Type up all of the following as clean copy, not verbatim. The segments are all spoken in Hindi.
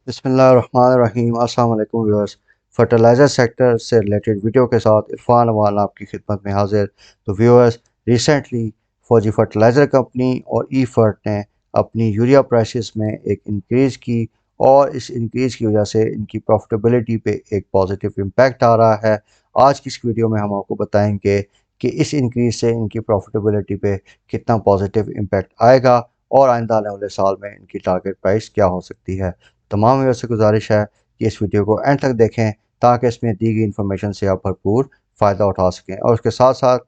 बिस्मिल्लाहिर्रहमानिर्रहीम। अस्सलाम वालेकुम व्यूअर्स। फर्टिलाइज़र सेक्टर से रिलेटेड वीडियो के साथ इरफान अमान आपकी खिदमत में हाजिर। तो व्यूअर्स, रिसेंटली फौजी फर्टिलाइज़र कंपनी और ई फर्ट ने अपनी यूरिया प्राइसेस में एक इंक्रीज़ की और इस इंक्रीज़ की वजह से इनकी प्रॉफिटेबिलिटी पे एक पॉजिटिव इम्पैक्ट आ रहा है। आज की इस वीडियो में हम आपको बताएंगे कि इस इंक्रीज़ से इनकी प्रॉफिटेबिलिटी पे कितना पॉजिटिव इम्पैक्ट आएगा और आइंदा आने वाले साल में इनकी टारगेट प्राइस क्या हो सकती है। तमाम व्यूअर्स से गुजारिश है कि इस वीडियो को एंड तक देखें ताकि इसमें दी गई इन्फॉर्मेशन से आप भरपूर फ़ायदा उठा सकें और उसके साथ साथ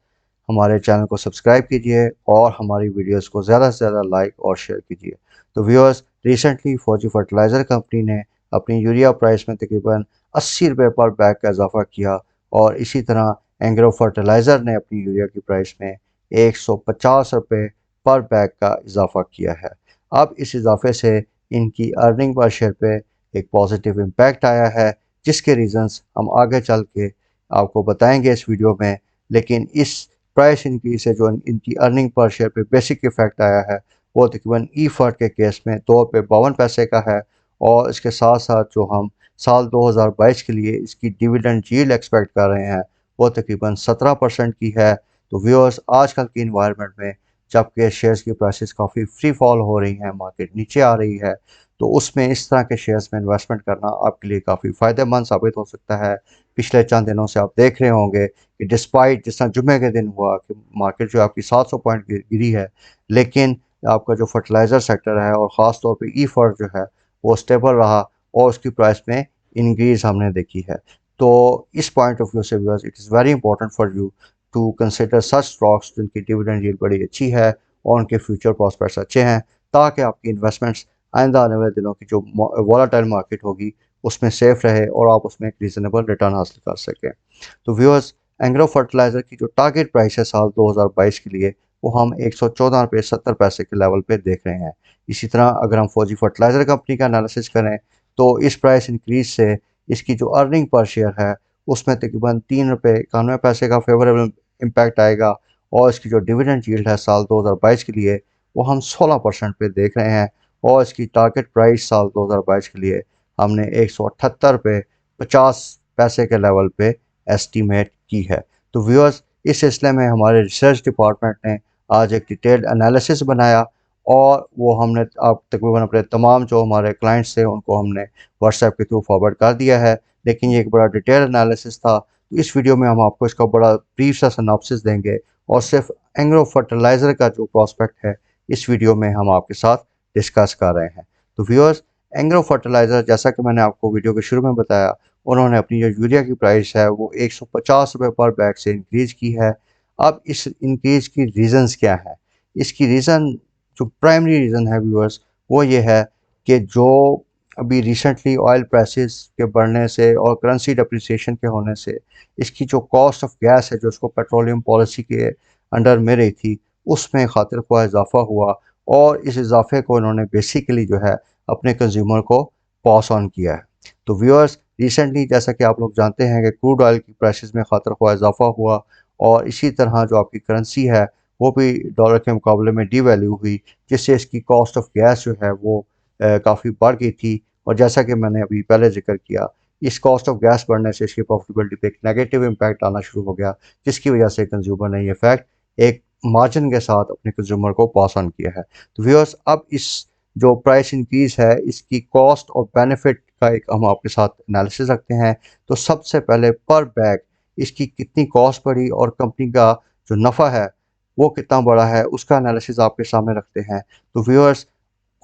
हमारे चैनल को सब्सक्राइब कीजिए और हमारी वीडियोस को ज़्यादा से ज़्यादा लाइक और शेयर कीजिए। तो व्यूअर्स, रिसेंटली फौजी फर्टिलाइज़र कंपनी ने अपनी यूरिया प्राइस में तकरीबन 80 रुपये पर बैग का इजाफा किया और इसी तरह एंग्रो फर्टिलाइज़र ने अपनी यूरिया की प्राइस में 150 रुपये पर बैग का इजाफा किया है। अब इस इजाफे से इनकी अर्निंग पर शेयर पे एक पॉजिटिव इम्पैक्ट आया है, जिसके रीज़न्स हम आगे चल के आपको बताएंगे इस वीडियो में। लेकिन इस प्राइस इंक्रीज से जो इनकी अर्निंग पर शेयर पे बेसिक इफेक्ट आया है वो तकरीबन ई फर्ट के केस में ₹2.52 का है। और इसके साथ साथ जो हम साल 2022 के लिए इसकी डिविडेंड यील्ड एक्सपेक्ट कर रहे हैं वो तकरीबन 17% की है। तो व्यूअर्स, आजकल की इन्वायरमेंट में जबकि शेयर्स की प्राइसेस काफ़ी फ्री फॉल हो रही हैं, मार्केट नीचे आ रही है, तो उसमें इस तरह के शेयर्स में इन्वेस्टमेंट करना आपके लिए काफ़ी फ़ायदेमंद साबित हो सकता है। पिछले चंद दिनों से आप देख रहे होंगे कि डिस्पाइट जिस तरह जुम्मे के दिन हुआ कि मार्केट जो आपकी 700 पॉइंट गिरी है, लेकिन आपका जो फर्टिलाइज़र सेक्टर है और ख़ास तौर पे ई फर्ट जो है वो स्टेबल रहा और उसकी प्राइस में इंक्रीज़ हमने देखी है। तो इस पॉइंट ऑफ व्यू से viewers, it is very important for you to consider such stocks जिनकी डिविडेंड यील्ड बड़ी अच्छी है और उनके फ्यूचर प्रॉस्पेक्ट्स अच्छे हैं, ताकि आपकी इन्वेस्टमेंट्स आइंदा आने वाले दिनों की जो वॉलेटाइल मार्केट होगी उसमें सेफ रहे और आप उसमें एक रीज़नेबल रिटर्न हासिल कर सकें। तो व्यूअर्स, एंग्रो फर्टिलाइज़र की जो टारगेट प्राइस है साल 2022 के लिए वो हम 114 रुपये 70 पैसे के लेवल पे देख रहे हैं। इसी तरह अगर हम फौजी फर्टिलाइज़र कंपनी का एनालिसिस करें तो इस प्राइस इंक्रीज से इसकी जो अर्निंग पर शेयर है उसमें तकरीबन ₹3.91 का फेवरेबल इम्पैक्ट आएगा और इसकी जो डिविडेंड यील्ड है साल 2022 के लिए वो हम 16% पे देख रहे हैं और इसकी टारगेट प्राइस साल 2022 के लिए हमने 178 रुपये 50 पैसे के लेवल पे एस्टीमेट की है। तो व्यूअर्स, इस सिलसिले में हमारे रिसर्च डिपार्टमेंट ने आज एक डिटेल्ड एनालिसिस बनाया और वो हमने आप तकरीबन अपने तमाम जो हमारे क्लाइंट्स थे उनको हमने व्हाट्सएप के थ्रू फॉरवर्ड कर दिया है। लेकिन ये एक बड़ा डिटेल एनालिसिस था, तो इस वीडियो में हम आपको इसका बड़ा ब्रीफ सा सिनॉप्सिस देंगे और सिर्फ एंग्रो फर्टिलाइज़र का जो प्रॉस्पेक्ट है इस वीडियो में हम आपके साथ डिस्कस कर रहे हैं। तो व्यूअर्स, एंग्रो फर्टिलाइज़र जैसा कि मैंने आपको वीडियो के शुरू में बताया, उन्होंने अपनी जो यूरिया की प्राइस है वो 150 रुपये पर बैग से इंक्रीज़ की है। अब इस इंक्रीज़ की रीज़न्स क्या है? इसकी रीज़न जो प्राइमरी रीज़न है व्यूअर्स वो ये है कि जो अभी रिसेंटली ऑयल प्राइसेस के बढ़ने से और करेंसी डेप्रिसिएशन के होने से इसकी जो कॉस्ट ऑफ गैस है जो उसको पेट्रोलियम पॉलिसी के अंडर में रही थी उसमें खातिर ख्वाह इजाफा हुआ और इस इजाफे को इन्होंने बेसिकली जो है अपने कंज्यूमर को पास ऑन किया है। तो व्यूअर्स, रिसेंटली जैसा कि आप लोग जानते हैं कि क्रूड ऑयल की प्राइसेस में खातिर ख्वाह इजाफा हुआ और इसी तरह जो आपकी करेंसी है वो भी डॉलर के मुकाबले में डीवैल्यू हुई, जिससे इसकी कॉस्ट ऑफ गैस जो है वो काफ़ी बढ़ गई थी। और जैसा कि मैंने अभी पहले जिक्र किया, इस कॉस्ट ऑफ गैस बढ़ने से इसकी प्रॉफिटेबिलिटी पे एक नेगेटिव इम्पैक्ट आना शुरू हो गया, जिसकी वजह से कंज्यूमर ने ये फैक्ट एक मार्जिन के साथ अपने कंज्यूमर को पास ऑन किया है। तो व्यूअर्स, अब इस जो प्राइस इंक्रीज है इसकी कॉस्ट और बेनिफिट का एक हम आपके साथ एनालिसिस रखते हैं। तो सबसे पहले पर बैग इसकी कितनी कॉस्ट बढ़ी और कंपनी का जो नफ़ा है वो कितना बड़ा है उसका एनालिसिस आपके सामने रखते हैं। तो व्यूअर्स,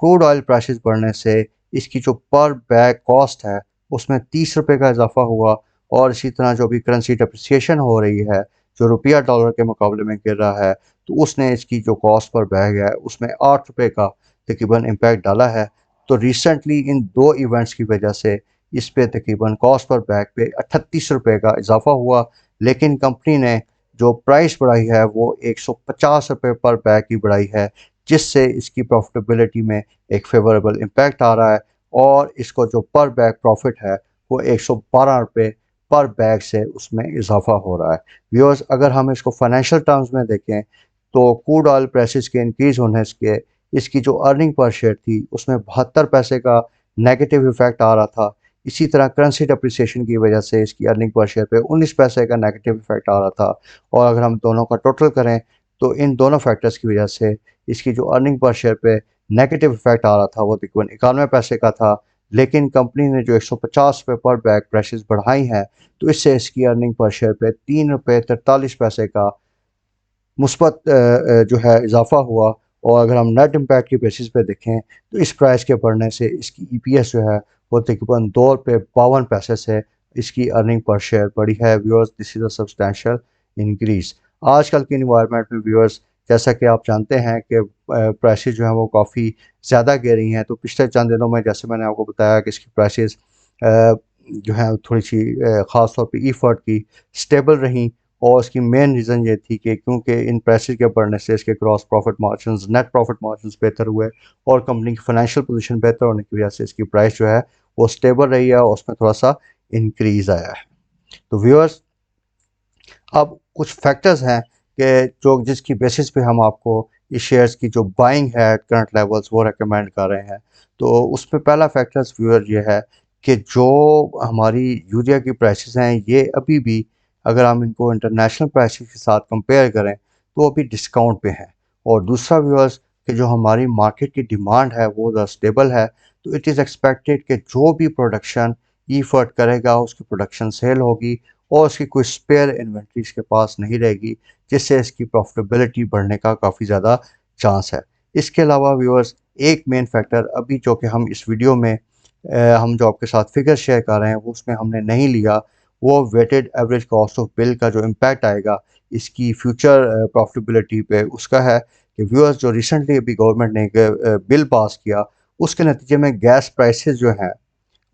क्रूड ऑयल प्राइसेस बढ़ने से इसकी जो पर बैग कॉस्ट है उसमें 30 रुपये का इजाफा हुआ और इसी तरह जो भी करेंसी डिप्रिसिएशन हो रही है, जो रुपया डॉलर के मुकाबले में गिर रहा है, तो उसने इसकी जो कॉस्ट पर बैग है उसमें 8 रुपये का तकरीबन इम्पैक्ट डाला है। तो रिसेंटली इन दो इवेंट्स की वजह से इस पे तकरीबन कॉस्ट पर बैग पे 38 रुपये का इजाफा हुआ। लेकिन कंपनी ने जो प्राइस बढ़ाई है वो 150 रुपये पर बैग की बढ़ाई है, जिससे इसकी प्रॉफिटेबिलिटी में एक फेवरेबल इम्पैक्ट आ रहा है और इसको जो पर बैग प्रॉफिट है वो 112 रुपये पर बैग से उसमें इजाफा हो रहा है। व्यूअर्स, अगर हम इसको फाइनेंशियल टर्म्स में देखें तो क्रूड ऑयल प्राइसेस के इंक्रीज होने के इसकी जो अर्निंग पर शेयर थी उसमें 72 पैसे का नेगेटिव इफेक्ट आ रहा था। इसी तरह करेंसी डिप्रिसिएशन की वजह से इसकी अर्निंग पर शेयर पे 19 पैसे का नेगेटिव इफेक्ट आ रहा था। और अगर हम दोनों का टोटल करें तो इन दोनों फैक्टर्स की वजह से इसकी जो अर्निंग पर शेयर पे नेगेटिव इफेक्ट आ रहा था वो तकरीबन 91 पैसे का था। लेकिन कंपनी ने जो 150 रुपये पर बैग प्राइसेस बढ़ाई हैं तो इससे इसकी अर्निंग पर शेयर पे 3 रुपये 43 पैसे का मुस्बत जो है इजाफा हुआ। और अगर हम नेट इम्पैक्ट की बेसिस पे देखें तो इस प्राइस के बढ़ने से इसकी ईपीएस जो है वो तकरीबन 2 रुपये 52 पैसे से इसकी अर्निंग पर शेयर बढ़ी है। Viewers, this is a substantial increase. आजकल की इन्वायरमेंट में व्यूअर्स, जैसा कि आप जानते हैं कि प्राइसेस जो हैं वो काफ़ी ज़्यादा गिर रही हैं। तो पिछले चंद दिनों में जैसे मैंने आपको बताया कि इसकी प्राइसेस जो है थोड़ी सी ख़ास तौर पे ई फर्ट की स्टेबल रहीं। और उसकी मेन रीज़न ये थी कि क्योंकि इन प्राइसेस के बढ़ने से इसके gross profit margins, net profit margins बेहतर हुए और कंपनी की फाइनेंशियल पोजीशन बेहतर होने की वजह से इसकी प्राइस जो है वो स्टेबल रही है और उसमें थोड़ा सा इंक्रीज़ आया है। तो व्यूअर्स, अब कुछ फैक्टर्स हैं कि जो जिसकी बेसिस पे हम आपको इस शेयर्स की जो बाइंग है एट करंट लेवल्स वो रेकमेंड कर रहे हैं। तो उसमें पहला फैक्टर्स व्यूअर ये है कि जो हमारी यूरिया की प्राइसेस हैं ये अभी भी, अगर हम इनको इंटरनेशनल प्राइसेस के साथ कंपेयर करें तो अभी डिस्काउंट पे हैं। और दूसरा व्यूअर्स, कि जो हमारी मार्केट की डिमांड है वो ज़्यादा स्टेबल है। तो इट इज़ एक्सपेक्टेड कि जो भी प्रोडक्शन ईफर्ट करेगा उसकी प्रोडक्शन सेल होगी और उसकी कोई स्पेयर इन्वेंट्री इसके पास नहीं रहेगी, जिससे इसकी प्रॉफिटेबिलिटी बढ़ने का काफ़ी ज़्यादा चांस है। इसके अलावा व्यूअर्स, एक मेन फैक्टर अभी जो कि हम इस वीडियो में हम जो आपके साथ फिगर शेयर कर रहे हैं वो उसमें हमने नहीं लिया, वो weighted average cost of bill का जो इम्पैक्ट आएगा इसकी फ्यूचर प्रॉफिटेबिलिटी पे उसका है। कि व्यूअर्स, जो रिसेंटली अभी गवर्नमेंट ने एक बिल पास किया उसके नतीजे में गैस प्राइसेस जो हैं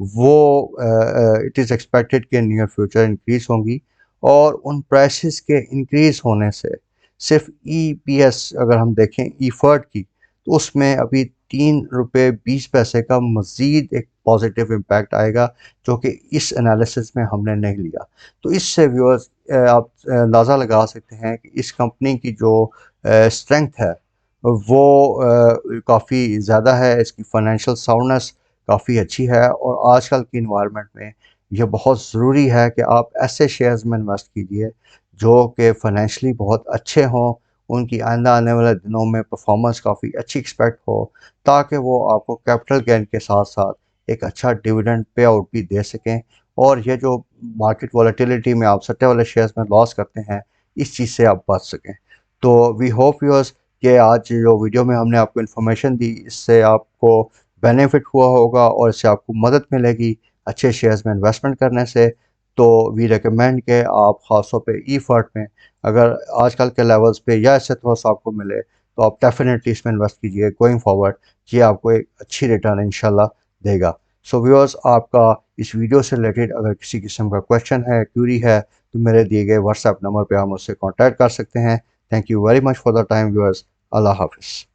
वो इट इज़ एक्सपेक्टेड कि नियर फ्यूचर इंक्रीज़ होंगी। और उन प्राइसेस के इंक्रीज़ होने से सिर्फ ईपीएस अगर हम देखें ईफर्ट की तो उसमें अभी 3 रुपये 20 पैसे का मज़ीद एक पॉजिटिव इम्पैक्ट आएगा, जो कि इस एनालिसिस में हमने नहीं लिया। तो इससे व्यूअर्स आप अंदाज़ा लगा सकते हैं कि इस कंपनी की जो स्ट्रेंथ है वो काफ़ी ज़्यादा है, इसकी फाइनेंशियल साउंडनेस काफ़ी अच्छी है। और आजकल की इन्वायरमेंट में यह बहुत ज़रूरी है कि आप ऐसे शेयर्स में इन्वेस्ट कीजिए जो कि फाइनेंशियली बहुत अच्छे हों, उनकी आइंदा आने वाले दिनों में परफॉर्मेंस काफ़ी अच्छी एक्सपेक्ट हो, ताकि वो आपको कैपिटल गेन के साथ साथ एक अच्छा डिविडेंड पे आउट भी दे सकें। और ये जो मार्केट वॉलेटिलिटी में आप सट्टे वाले शेयर्स में लॉस करते हैं, इस चीज़ से आप बच सकें। तो वी होप व्यूअर्स कि आज जो वीडियो में हमने आपको इन्फॉर्मेशन दी इससे आपको बेनिफिट हुआ होगा और इससे आपको मदद मिलेगी अच्छे शेयर्स में इन्वेस्टमेंट करने से। तो वी रिकमेंड के आप ख़ास तौर पे ई फर्ट में अगर आजकल के लेवल्स पे या इससे थोड़ा सा आपको मिले तो आप डेफिनेटली इसमें इन्वेस्ट कीजिए गोइंग फॉरवर्ड। ये आपको एक अच्छी रिटर्न इंशाल्लाह देगा। सो व्यूअर्स, आपका इस वीडियो से रिलेटेड अगर किसी किस्म का क्वेश्चन है, क्यूरी है, तो मेरे दिए गए व्हाट्सएप नंबर पर आप मुझसे कॉन्टैक्ट कर सकते हैं। Thank you very much for the time viewers. अल्लाह हाफिज़।